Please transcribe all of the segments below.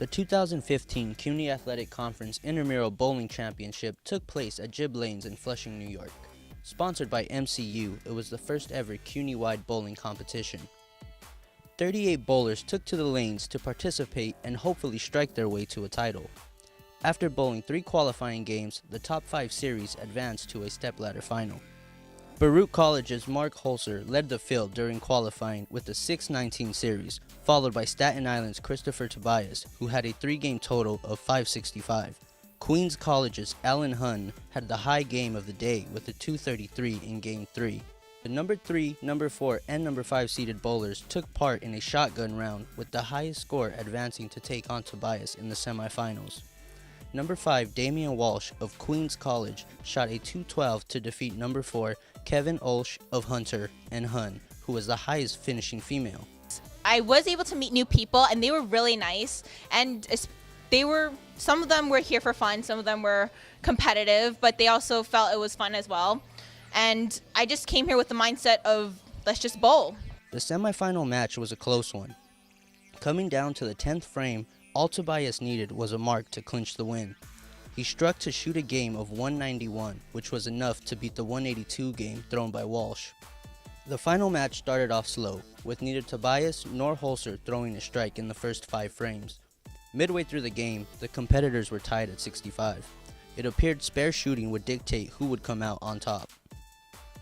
The 2015 CUNY Athletic Conference Intramural Bowling Championship took place at Jib Lanes in Flushing, New York. Sponsored by MCU, it was the first ever CUNY-wide bowling competition. 38 bowlers took to the lanes to participate and hopefully strike their way to a title. After bowling 3 qualifying games, the top 5 series advanced to a stepladder final. Baruch College's Mark Holzer led the field during qualifying with the 6-19 series, followed by Staten Island's Christopher Tobias, who had a 3-game total of 565. Queens College's Alan Hunn had the high game of the day with a 233 in Game 3. The number 3, number 4, and number 5 seeded bowlers took part in a shotgun round, with the highest score advancing to take on Tobias in the semifinals. Number 5, Damian Walsh of Queens College shot a 212 to defeat number 4, Kevin Olsch of Hunter and Hunn, who was the highest finishing female. I was able to meet new people, and they were really nice, and some of them were here for fun, some of them were competitive, but they also felt it was fun as well. And I just came here with the mindset of, let's just bowl. The semifinal match was a close one. Coming down to the 10th frame, all Tobias needed was a mark to clinch the win. He struck to shoot a game of 191, which was enough to beat the 182 game thrown by Walsh. The final match started off slow, with neither Tobias nor Holzer throwing a strike in the first 5 frames. Midway through the game, the competitors were tied at 65. It appeared spare shooting would dictate who would come out on top.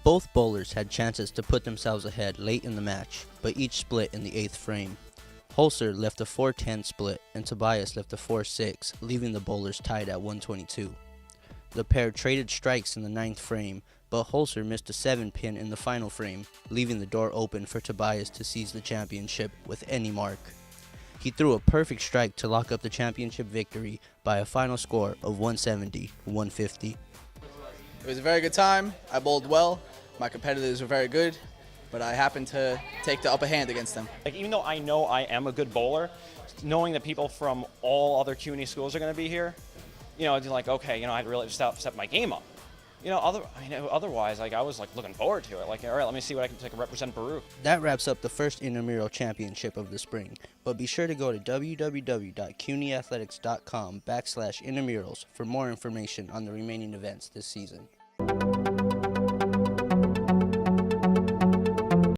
Both bowlers had chances to put themselves ahead late in the match, but each split in the 8th frame. Holzer left a 4-10 split, and Tobias left a 4-6, leaving the bowlers tied at 122. The pair traded strikes in the 9th frame, but Holzer missed a 7-pin in the final frame, leaving the door open for Tobias to seize the championship with any mark. He threw a perfect strike to lock up the championship victory by a final score of 170-150. It was a very good time. I bowled well. My competitors were very good, but I happened to take the upper hand against them. Even though I know I am a good bowler, knowing that people from all other CUNY schools are going to be here, it's like, okay, I really just have to step my game up. Otherwise, I was looking forward to it. All right, let me see what I can do to represent Baruch. That wraps up the first intramural championship of the spring, but be sure to go to www.cunyathletics.com/intramurals for more information on the remaining events this season.